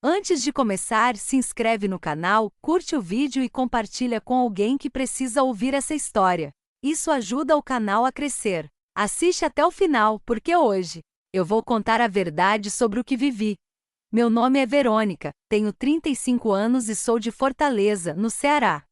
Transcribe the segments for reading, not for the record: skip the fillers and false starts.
Antes de começar, se inscreve no canal, curte o vídeo e compartilha com alguém que precisa ouvir essa história. Isso ajuda o canal a crescer. Assiste até o final, porque hoje eu vou contar a verdade sobre o que vivi. Meu nome é Verônica, tenho 35 anos e sou de Fortaleza, no Ceará.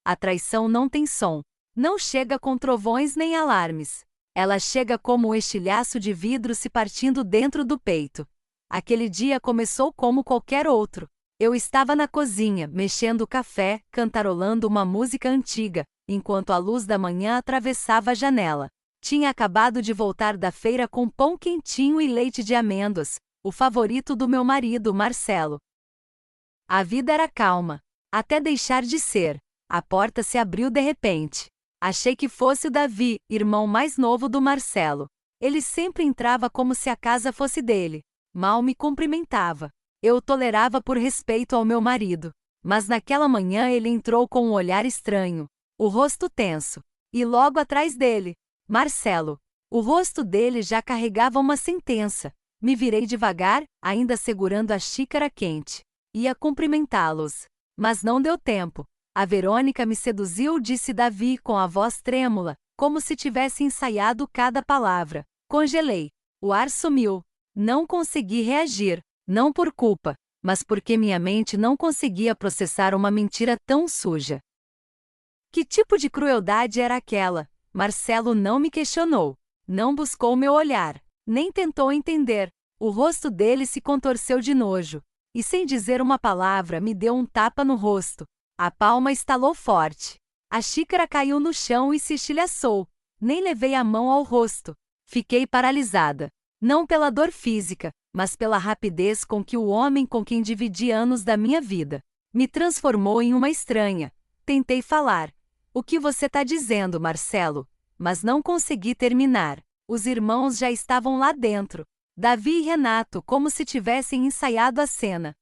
A traição não tem som. Não chega com trovões nem alarmes. Ela chega como um estilhaço de vidro se partindo dentro do peito. Aquele dia começou como qualquer outro. Eu estava na cozinha, mexendo o café, cantarolando uma música antiga, enquanto a luz da manhã atravessava a janela. Tinha acabado de voltar da feira com pão quentinho e leite de amêndoas, o favorito do meu marido, Marcelo. A vida era calma, até deixar de ser. A porta se abriu de repente. Achei que fosse o Davi, irmão mais novo do Marcelo. Ele sempre entrava como se a casa fosse dele. Mal me cumprimentava. Eu o tolerava por respeito ao meu marido. Mas naquela manhã ele entrou com um olhar estranho, o rosto tenso. E logo atrás dele, Marcelo. O rosto dele já carregava uma sentença. Me virei devagar, ainda segurando a xícara quente. Ia cumprimentá-los. Mas não deu tempo. A Verônica me seduziu, disse Davi com a voz trêmula, como se tivesse ensaiado cada palavra. Congelei. O ar sumiu. Não consegui reagir, não por culpa, mas porque minha mente não conseguia processar uma mentira tão suja. Que tipo de crueldade era aquela? Marcelo não me questionou, não buscou meu olhar, nem tentou entender. O rosto dele se contorceu de nojo, e sem dizer uma palavra me deu um tapa no rosto. A palma estalou forte. A xícara caiu no chão e se estilhaçou. Nem levei a mão ao rosto. Fiquei paralisada. Não pela dor física, mas pela rapidez com que o homem com quem dividi anos da minha vida me transformou em uma estranha. Tentei falar. O que você tá dizendo, Marcelo? Mas não consegui terminar. Os irmãos já estavam lá dentro. Davi e Renato, como se tivessem ensaiado a cena.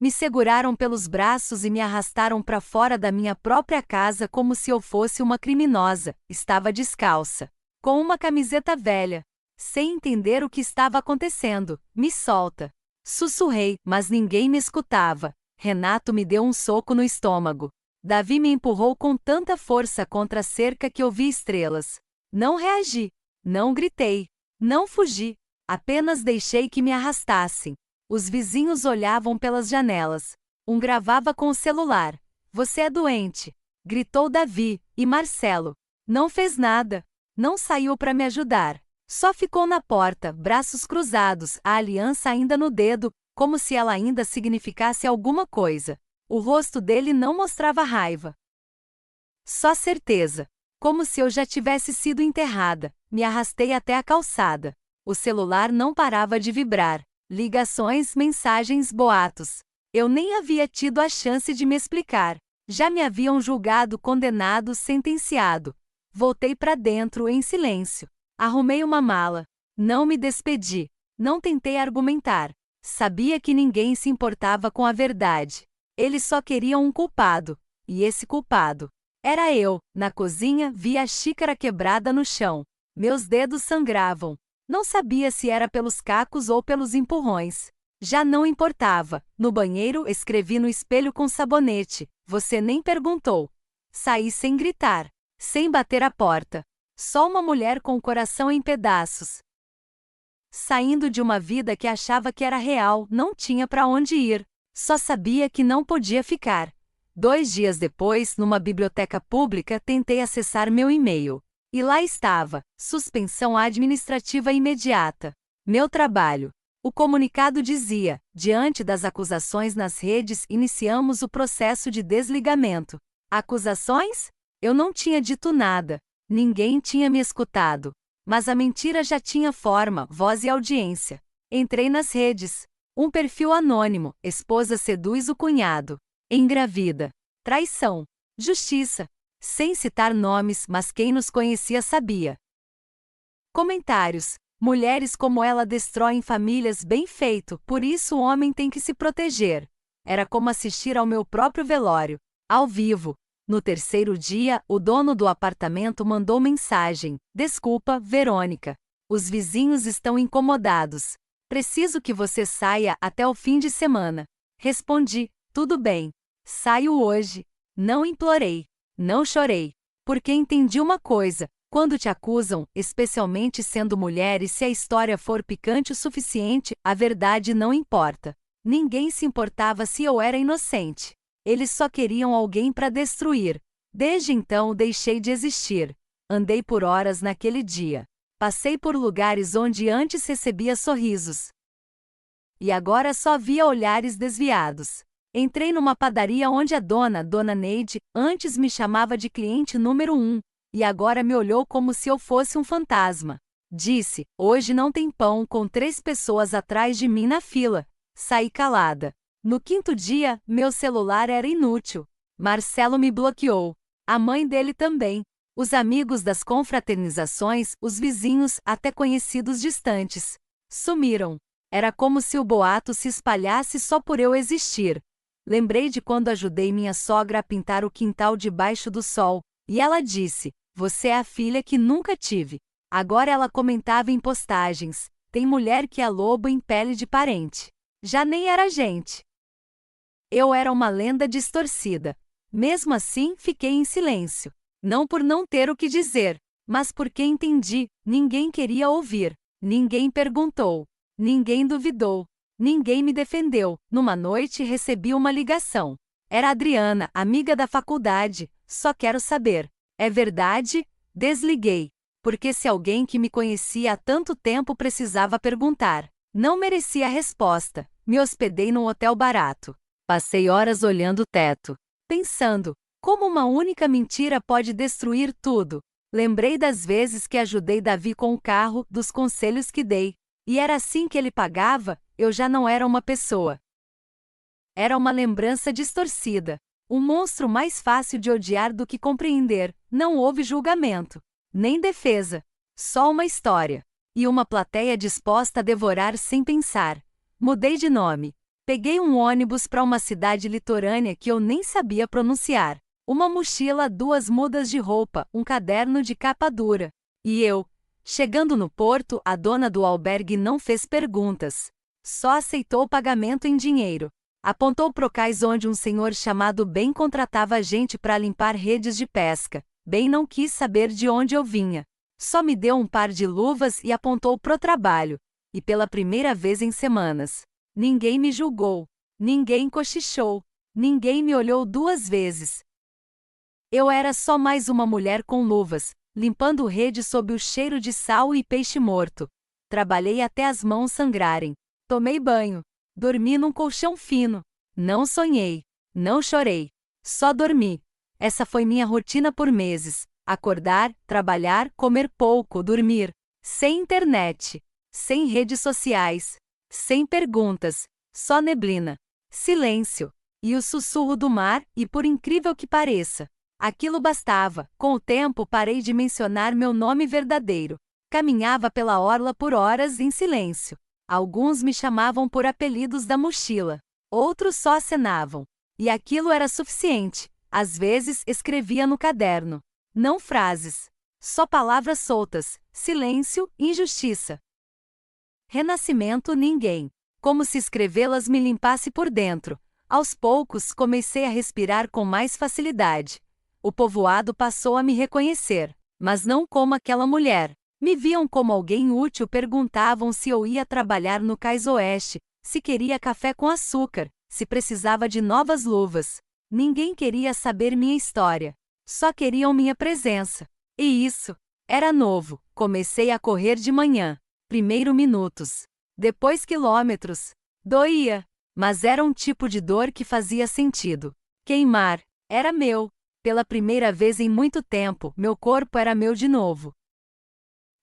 Me seguraram pelos braços e me arrastaram para fora da minha própria casa como se eu fosse uma criminosa. Estava descalça, com uma camiseta velha. Sem entender o que estava acontecendo. Me solta. Sussurrei, mas ninguém me escutava. Renato me deu um soco no estômago. Davi me empurrou com tanta força contra a cerca que eu vi estrelas. Não reagi. Não gritei. Não fugi. Apenas deixei que me arrastassem. Os vizinhos olhavam pelas janelas. Um gravava com o celular. Você é doente. Gritou Davi, e Marcelo não fez nada. Não saiu para me ajudar. Só ficou na porta, braços cruzados, a aliança ainda no dedo, como se ela ainda significasse alguma coisa. O rosto dele não mostrava raiva. Só certeza. Como se eu já tivesse sido enterrada. Me arrastei até a calçada. O celular não parava de vibrar. Ligações, mensagens, boatos. Eu nem havia tido a chance de me explicar. Já me haviam julgado, condenado, sentenciado. Voltei para dentro em silêncio. Arrumei uma mala. Não me despedi. Não tentei argumentar. Sabia que ninguém se importava com a verdade. Eles só queriam um culpado. E esse culpado era eu. Na cozinha, vi a xícara quebrada no chão. Meus dedos sangravam. Não sabia se era pelos cacos ou pelos empurrões. Já não importava. No banheiro, escrevi no espelho com sabonete. Você nem perguntou. Saí sem gritar. Sem bater a porta. Só uma mulher com o coração em pedaços. Saindo de uma vida que achava que era real, não tinha para onde ir. Só sabia que não podia ficar. 2 dias depois, numa biblioteca pública, tentei acessar meu e-mail. E lá estava: suspensão administrativa imediata. Meu trabalho. O comunicado dizia: diante das acusações nas redes, iniciamos o processo de desligamento. Acusações? Eu não tinha dito nada. Ninguém tinha me escutado. Mas a mentira já tinha forma, voz e audiência. Entrei nas redes. Um perfil anônimo: esposa seduz o cunhado. Engravida. Traição. Justiça. Sem citar nomes, mas quem nos conhecia sabia. Comentários: mulheres como ela destroem famílias. Bem feito, por isso o homem tem que se proteger. Era como assistir ao meu próprio velório. Ao vivo. No 3º dia, o dono do apartamento mandou mensagem: desculpa, Verônica. Os vizinhos estão incomodados. Preciso que você saia até o fim de semana. Respondi: tudo bem. Saio hoje. Não implorei. Não chorei. Porque entendi uma coisa: quando te acusam, especialmente sendo mulher, e se a história for picante o suficiente, a verdade não importa. Ninguém se importava se eu era inocente. Eles só queriam alguém para destruir. Desde então deixei de existir. Andei por horas naquele dia. Passei por lugares onde antes recebia sorrisos. E agora só via olhares desviados. Entrei numa padaria onde a Dona Neide, antes me chamava de cliente número 1, e agora me olhou como se eu fosse um fantasma. Disse: hoje não tem pão, com 3 pessoas atrás de mim na fila. Saí calada. No 5º dia, meu celular era inútil. Marcelo me bloqueou. A mãe dele também. Os amigos das confraternizações, os vizinhos, até conhecidos distantes. Sumiram. Era como se o boato se espalhasse só por eu existir. Lembrei de quando ajudei minha sogra a pintar o quintal debaixo do sol, e ela disse: você é a filha que nunca tive. Agora ela comentava em postagens: tem mulher que é lobo em pele de parente. Já nem era gente. Eu era uma lenda distorcida. Mesmo assim, fiquei em silêncio. Não por não ter o que dizer, mas porque entendi: ninguém queria ouvir, ninguém perguntou, ninguém duvidou, ninguém me defendeu. Numa noite recebi uma ligação. Era Adriana, amiga da faculdade. Só quero saber: é verdade? Desliguei. Porque se alguém que me conhecia há tanto tempo precisava perguntar, não merecia a resposta. Me hospedei num hotel barato. Passei horas olhando o teto, pensando: como uma única mentira pode destruir tudo? Lembrei das vezes que ajudei Davi com o carro, dos conselhos que dei. E era assim que ele pagava. Eu já não era uma pessoa. Era uma lembrança distorcida. Um monstro mais fácil de odiar do que compreender. Não houve julgamento, nem defesa. Só uma história. E uma plateia disposta a devorar sem pensar. Mudei de nome. Peguei um ônibus para uma cidade litorânea que eu nem sabia pronunciar. Uma mochila, 2 mudas de roupa, um caderno de capa dura. E eu. Chegando no porto, a dona do albergue não fez perguntas. Só aceitou o pagamento em dinheiro. Apontou pro cais onde um senhor chamado Ben contratava gente para limpar redes de pesca. Ben não quis saber de onde eu vinha. Só me deu um par de luvas e apontou pro trabalho. E pela primeira vez em semanas, ninguém me julgou. Ninguém cochichou. Ninguém me olhou 2 vezes. Eu era só mais uma mulher com luvas, limpando rede sob o cheiro de sal e peixe morto. Trabalhei até as mãos sangrarem. Tomei banho. Dormi num colchão fino. Não sonhei. Não chorei. Só dormi. Essa foi minha rotina por meses. Acordar, trabalhar, comer pouco, dormir. Sem internet. Sem redes sociais. Sem perguntas. Só neblina. Silêncio. E o sussurro do mar, e por incrível que pareça, aquilo bastava. Com o tempo parei de mencionar meu nome verdadeiro. Caminhava pela orla por horas em silêncio. Alguns me chamavam por apelidos da mochila. Outros só acenavam. E aquilo era suficiente. Às vezes escrevia no caderno. Não frases. Só palavras soltas. Silêncio, injustiça. Renascimento, ninguém. Como se escrevê-las me limpasse por dentro. Aos poucos comecei a respirar com mais facilidade. O povoado passou a me reconhecer, mas não como aquela mulher. Me viam como alguém útil, perguntavam se eu ia trabalhar no Cais Oeste, se queria café com açúcar, se precisava de novas luvas. Ninguém queria saber minha história. Só queriam minha presença. E isso era novo. Comecei a correr de manhã. Primeiro minutos. Depois quilômetros. Doía. Mas era um tipo de dor que fazia sentido. Queimar. Era meu. Pela primeira vez em muito tempo, meu corpo era meu de novo.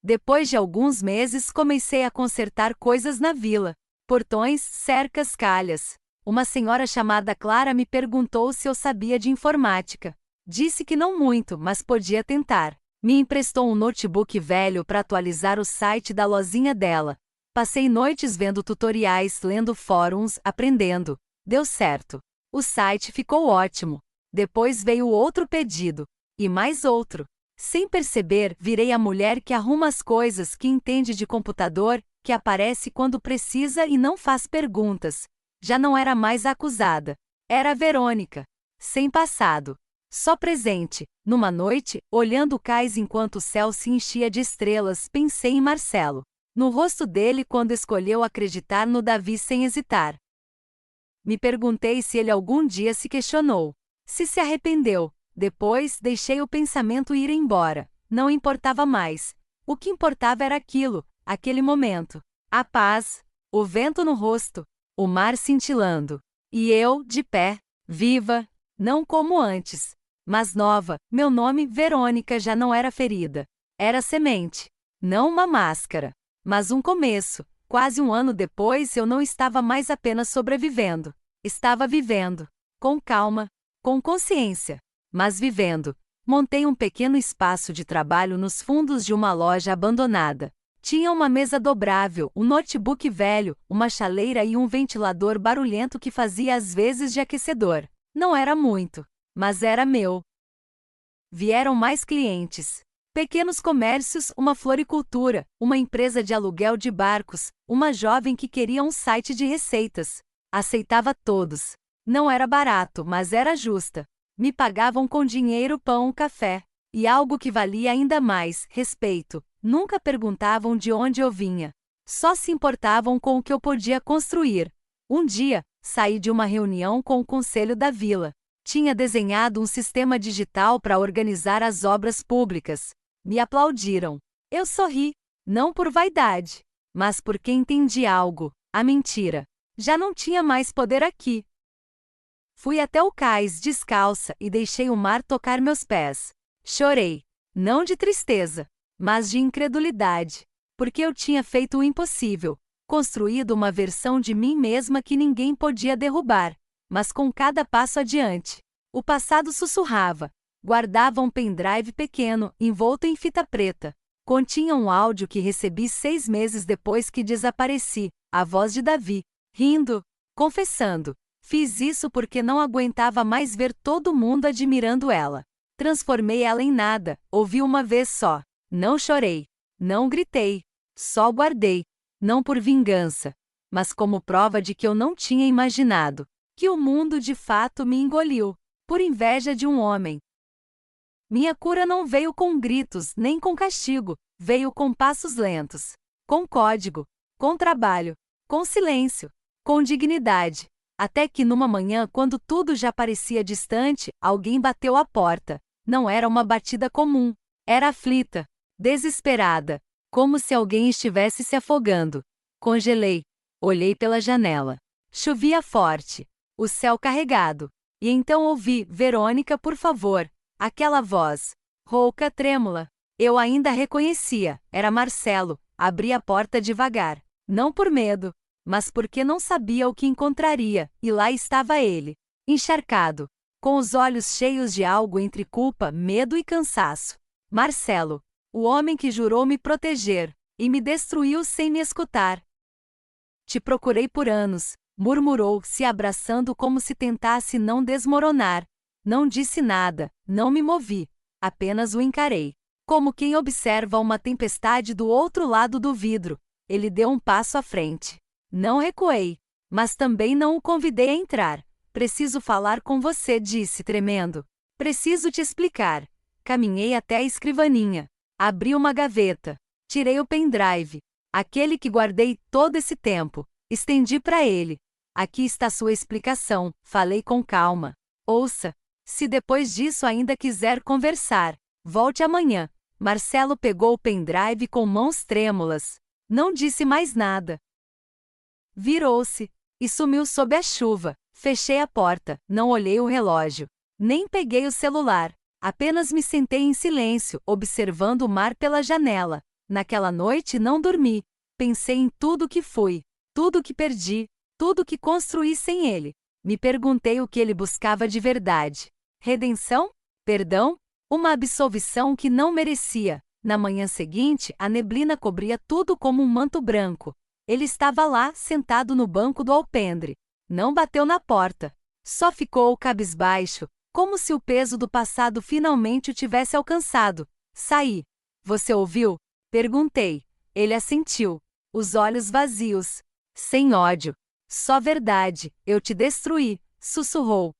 Depois de alguns meses, comecei a consertar coisas na vila. Portões, cercas, calhas. Uma senhora chamada Clara me perguntou se eu sabia de informática. Disse que não muito, mas podia tentar. Me emprestou um notebook velho para atualizar o site da lozinha dela. Passei noites vendo tutoriais, lendo fóruns, aprendendo. Deu certo. O site ficou ótimo. Depois veio outro pedido. E mais outro. Sem perceber, virei a mulher que arruma as coisas, que entende de computador, que aparece quando precisa e não faz perguntas. Já não era mais a acusada. Era a Verônica. Sem passado. Só presente. Numa noite, olhando o cais enquanto o céu se enchia de estrelas, pensei em Marcelo. No rosto dele quando escolheu acreditar no Davi sem hesitar. Me perguntei se ele algum dia se questionou. Se arrependeu. Depois, deixei o pensamento ir embora. Não importava mais. O que importava era aquilo, aquele momento. A paz, o vento no rosto, o mar cintilando. E eu, de pé, viva, não como antes, mas nova. Meu nome, Verônica, já não era ferida. Era semente. Não uma máscara, mas um começo. Quase um ano depois eu não estava mais apenas sobrevivendo. Estava vivendo. Com calma, com consciência. Mas vivendo. Montei um pequeno espaço de trabalho nos fundos de uma loja abandonada. Tinha uma mesa dobrável, um notebook velho, uma chaleira e um ventilador barulhento que fazia às vezes de aquecedor. Não era muito, mas era meu. Vieram mais clientes. Pequenos comércios, uma floricultura, uma empresa de aluguel de barcos, uma jovem que queria um site de receitas. Aceitava todos. Não era barato, mas era justa. Me pagavam com dinheiro, pão, café. E algo que valia ainda mais, respeito. Nunca perguntavam de onde eu vinha. Só se importavam com o que eu podia construir. Um dia, saí de uma reunião com o conselho da vila. Tinha desenhado um sistema digital para organizar as obras públicas. Me aplaudiram. Eu sorri, não por vaidade, mas porque entendi algo, a mentira. Já não tinha mais poder aqui. Fui até o cais descalça e deixei o mar tocar meus pés. Chorei, não de tristeza, mas de incredulidade, porque eu tinha feito o impossível, construído uma versão de mim mesma que ninguém podia derrubar, mas com cada passo adiante. O passado sussurrava. Guardava um pendrive pequeno, envolto em fita preta. Continha um áudio que recebi 6 meses depois que desapareci, a voz de Davi, rindo, confessando. Fiz isso porque não aguentava mais ver todo mundo admirando ela. Transformei ela em nada, ouvi uma vez só. Não chorei, não gritei, só guardei. Não por vingança, mas como prova de que eu não tinha imaginado que o mundo de fato me engoliu, por inveja de um homem. Minha cura não veio com gritos, nem com castigo, veio com passos lentos, com código, com trabalho, com silêncio, com dignidade. Até que numa manhã, quando tudo já parecia distante, alguém bateu à porta. Não era uma batida comum, era aflita, desesperada, como se alguém estivesse se afogando. Congelei, olhei pela janela. Chovia forte, o céu carregado. E então ouvi, Verônica, por favor. Aquela voz, rouca, trêmula. Eu ainda reconhecia, era Marcelo. Abri a porta devagar, não por medo, mas porque não sabia o que encontraria, e lá estava ele, encharcado, com os olhos cheios de algo entre culpa, medo e cansaço. Marcelo, o homem que jurou me proteger, e me destruiu sem me escutar. Te procurei por anos, murmurou, se abraçando como se tentasse não desmoronar. Não disse nada, não me movi, apenas o encarei. Como quem observa uma tempestade do outro lado do vidro, ele deu um passo à frente. Não recuei, mas também não o convidei a entrar. Preciso falar com você, disse, tremendo. Preciso te explicar. Caminhei até a escrivaninha. Abri uma gaveta. Tirei o pendrive. Aquele que guardei todo esse tempo. Estendi para ele. Aqui está sua explicação, falei com calma. Ouça. Se depois disso ainda quiser conversar, volte amanhã. Marcelo pegou o pendrive com mãos trêmulas. Não disse mais nada. Virou-se e sumiu sob a chuva. Fechei a porta, não olhei o relógio. Nem peguei o celular. Apenas me sentei em silêncio, observando o mar pela janela. Naquela noite não dormi. Pensei em tudo que fui, tudo que perdi, tudo que construí sem ele. Me perguntei o que ele buscava de verdade. Redenção? Perdão? Uma absolvição que não merecia. Na manhã seguinte, a neblina cobria tudo como um manto branco. Ele estava lá, sentado no banco do alpendre. Não bateu na porta. Só ficou cabisbaixo, como se o peso do passado finalmente o tivesse alcançado. Saí. Você ouviu? Perguntei. Ele assentiu. os olhos vazios. Sem ódio. Só verdade, eu te destruí, sussurrou.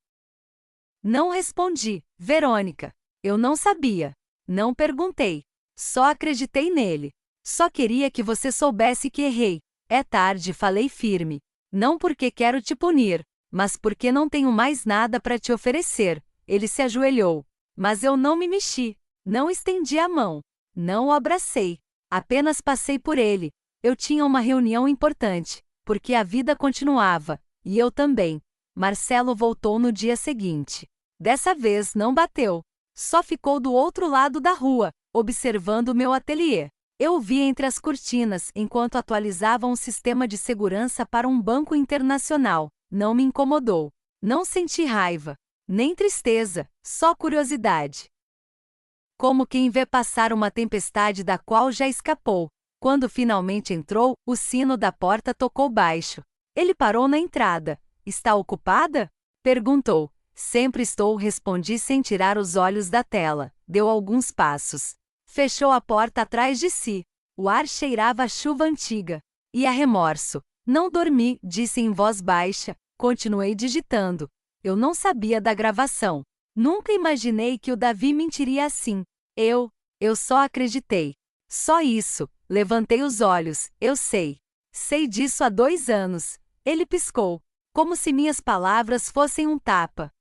Não respondi, Verônica. Eu não sabia. Não perguntei. Só acreditei nele. Só queria que você soubesse que errei. É tarde, falei firme. Não porque quero te punir, mas porque não tenho mais nada para te oferecer. Ele se ajoelhou. Mas eu não me mexi. Não estendi a mão. Não o abracei. Apenas passei por ele. Eu tinha uma reunião importante, porque a vida continuava, e eu também. Marcelo voltou no dia seguinte. Dessa vez não bateu. Só ficou do outro lado da rua, observando meu ateliê. Eu o vi entre as cortinas enquanto atualizavam um sistema de segurança para um banco internacional. Não me incomodou. Não senti raiva, nem tristeza, só curiosidade. Como quem vê passar uma tempestade da qual já escapou. Quando finalmente entrou, o sino da porta tocou baixo. Ele parou na entrada. Está ocupada? Perguntou. Sempre estou, respondi sem tirar os olhos da tela. Deu alguns passos. Fechou a porta atrás de si. O ar cheirava a chuva antiga. E a remorso. Não dormi, disse em voz baixa. Continuei digitando. Eu não sabia da gravação. Nunca imaginei que o Davi mentiria assim. Eu só acreditei. Só isso. Levantei os olhos. Eu sei. Sei disso há 2 anos. Ele piscou. Como se minhas palavras fossem um tapa.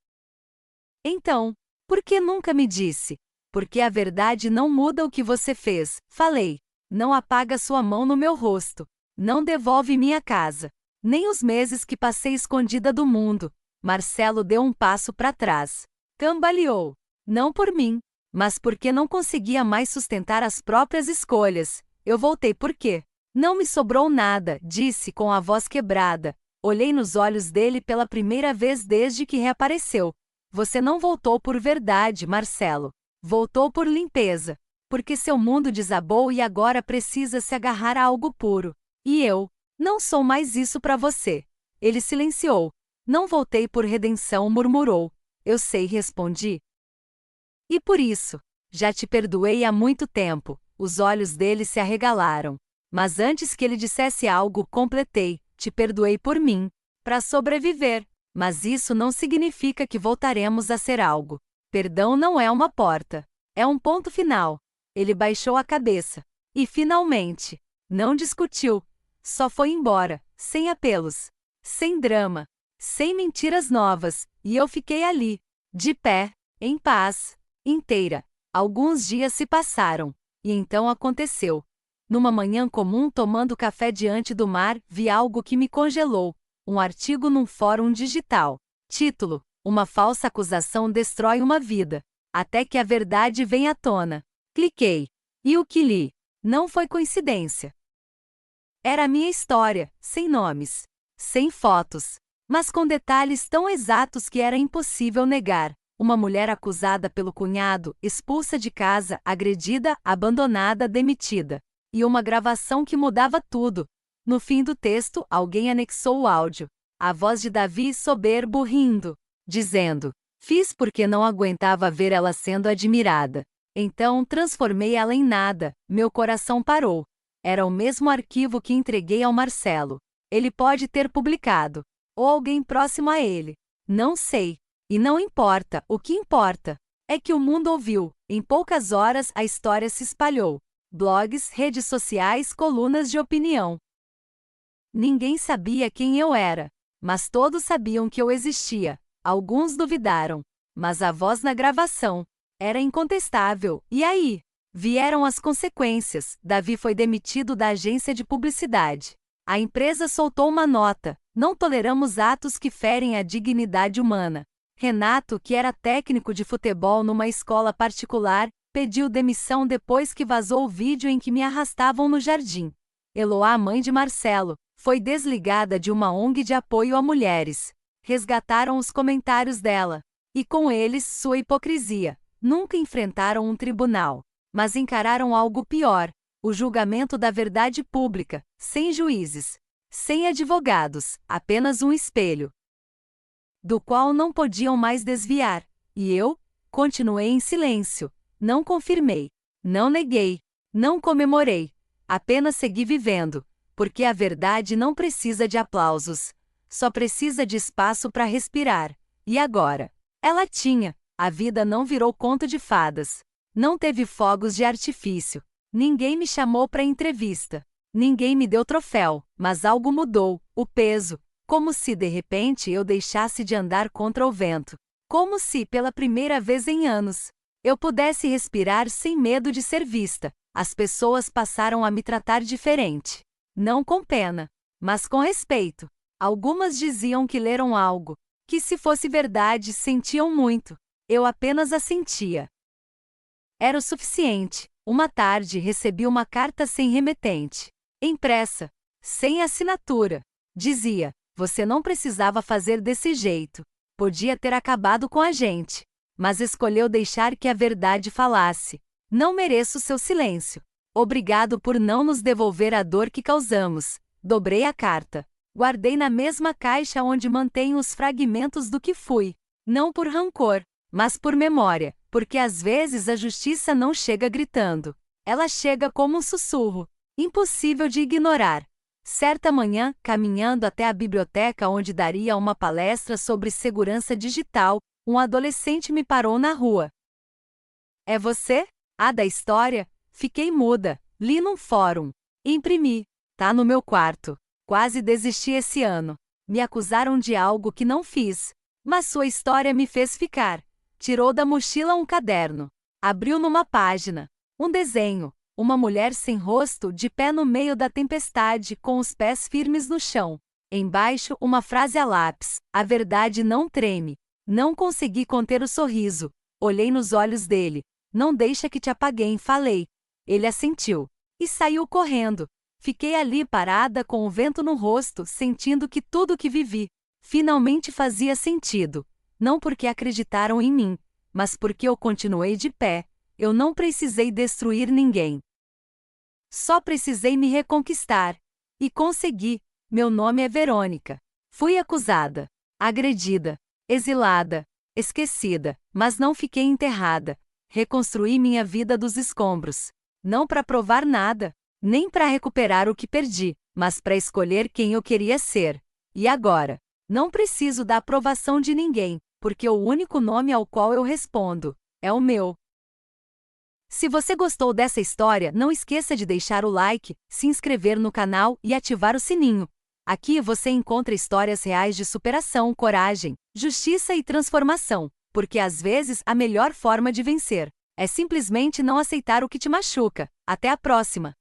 Então, por que nunca me disse? Porque a verdade não muda o que você fez, falei. Não apaga sua mão no meu rosto. Não devolve minha casa. Nem os meses que passei escondida do mundo. Marcelo deu um passo para trás. Cambaleou. Não por mim, mas porque não conseguia mais sustentar as próprias escolhas. Eu voltei por quê? Não me sobrou nada, disse com a voz quebrada. Olhei nos olhos dele pela primeira vez desde que reapareceu. Você não voltou por verdade, Marcelo. Voltou por limpeza. Porque seu mundo desabou e agora precisa se agarrar a algo puro. E eu? Não sou mais isso para você. Ele silenciou. Não voltei por redenção, murmurou. Eu sei, respondi. E por isso? Já te perdoei há muito tempo. Os olhos dele se arregalaram. Mas antes que ele dissesse algo, completei. Te perdoei por mim. Para sobreviver. Mas isso não significa que voltaremos a ser algo. Perdão não é uma porta. É um ponto final. Ele baixou a cabeça. E finalmente. Não discutiu. Só foi embora. Sem apelos. Sem drama. Sem mentiras novas. E eu fiquei ali. De pé. Em paz. Inteira. Alguns dias se passaram. E então aconteceu. Numa manhã comum tomando café diante do mar, vi algo que me congelou. Um artigo num fórum digital. Título: Uma falsa acusação destrói uma vida. Até que a verdade vem à tona. Cliquei. E o que li? Não foi coincidência. Era a minha história, sem nomes. Sem fotos. Mas com detalhes tão exatos que era impossível negar. Uma mulher acusada pelo cunhado, expulsa de casa, agredida, abandonada, demitida. E uma gravação que mudava tudo. No fim do texto, alguém anexou o áudio. A voz de Davi soberbo rindo, dizendo: fiz porque não aguentava ver ela sendo admirada. Então transformei ela em nada, meu coração parou. Era o mesmo arquivo que entreguei ao Marcelo. Ele pode ter publicado. Ou alguém próximo a ele. Não sei. E não importa, o que importa é que o mundo ouviu. Em poucas horas a história se espalhou. Blogs, redes sociais, colunas de opinião. Ninguém sabia quem eu era, mas todos sabiam que eu existia. Alguns duvidaram, mas a voz na gravação era incontestável. E aí? Vieram as consequências. Davi foi demitido da agência de publicidade. A empresa soltou uma nota: não toleramos atos que ferem a dignidade humana. Renato, que era técnico de futebol numa escola particular, pediu demissão depois que vazou o vídeo em que me arrastavam no jardim. Eloá, mãe de Marcelo, foi desligada de uma ONG de apoio a mulheres. Resgataram os comentários dela. E com eles, sua hipocrisia. Nunca enfrentaram um tribunal. Mas encararam algo pior: o julgamento da verdade pública, sem juízes. Sem advogados, apenas um espelho. Do qual não podiam mais desviar. E eu? Continuei em silêncio. Não confirmei. Não neguei. Não comemorei. Apenas segui vivendo. Porque a verdade não precisa de aplausos. Só precisa de espaço para respirar. E agora? Ela tinha. A vida não virou conto de fadas. Não teve fogos de artifício. Ninguém me chamou para entrevista. Ninguém me deu troféu, mas algo mudou, o peso. Como se de repente eu deixasse de andar contra o vento. Como se, pela primeira vez em anos, eu pudesse respirar sem medo de ser vista. As pessoas passaram a me tratar diferente. Não com pena, mas com respeito. Algumas diziam que leram algo, que se fosse verdade sentiam muito. Eu apenas assentia. Era o suficiente. Uma tarde recebi uma carta sem remetente. Impressa, sem assinatura. Dizia: você não precisava fazer desse jeito. Podia ter acabado com a gente. Mas escolheu deixar que a verdade falasse. Não mereço seu silêncio. Obrigado por não nos devolver a dor que causamos. Dobrei a carta. Guardei na mesma caixa onde mantenho os fragmentos do que fui. Não por rancor, mas por memória, porque às vezes a justiça não chega gritando. Ela chega como um sussurro, impossível de ignorar. Certa manhã, caminhando até a biblioteca onde daria uma palestra sobre segurança digital, um adolescente me parou na rua. É você? A da história? Fiquei muda. Li num fórum. Imprimi. Tá no meu quarto. Quase desisti esse ano. Me acusaram de algo que não fiz. Mas sua história me fez ficar. Tirou da mochila um caderno. Abriu numa página. Um desenho. Uma mulher sem rosto, de pé no meio da tempestade, com os pés firmes no chão. Embaixo, uma frase a lápis: a verdade não treme. Não consegui conter o sorriso. Olhei nos olhos dele. Não deixa que te apaguem, falei. Ele assentiu. E saiu correndo. Fiquei ali parada com o vento no rosto, sentindo que tudo o que vivi finalmente fazia sentido. Não porque acreditaram em mim, mas porque eu continuei de pé. Eu não precisei destruir ninguém. Só precisei me reconquistar. E consegui. Meu nome é Verônica. Fui acusada, agredida, exilada, esquecida, mas não fiquei enterrada. Reconstruí minha vida dos escombros. Não para provar nada, nem para recuperar o que perdi, mas para escolher quem eu queria ser. E agora? Não preciso da aprovação de ninguém, porque o único nome ao qual eu respondo é o meu. Se você gostou dessa história, não esqueça de deixar o like, se inscrever no canal e ativar o sininho. Aqui você encontra histórias reais de superação, coragem, justiça e transformação, porque às vezes a melhor forma de vencer é simplesmente não aceitar o que te machuca. Até a próxima!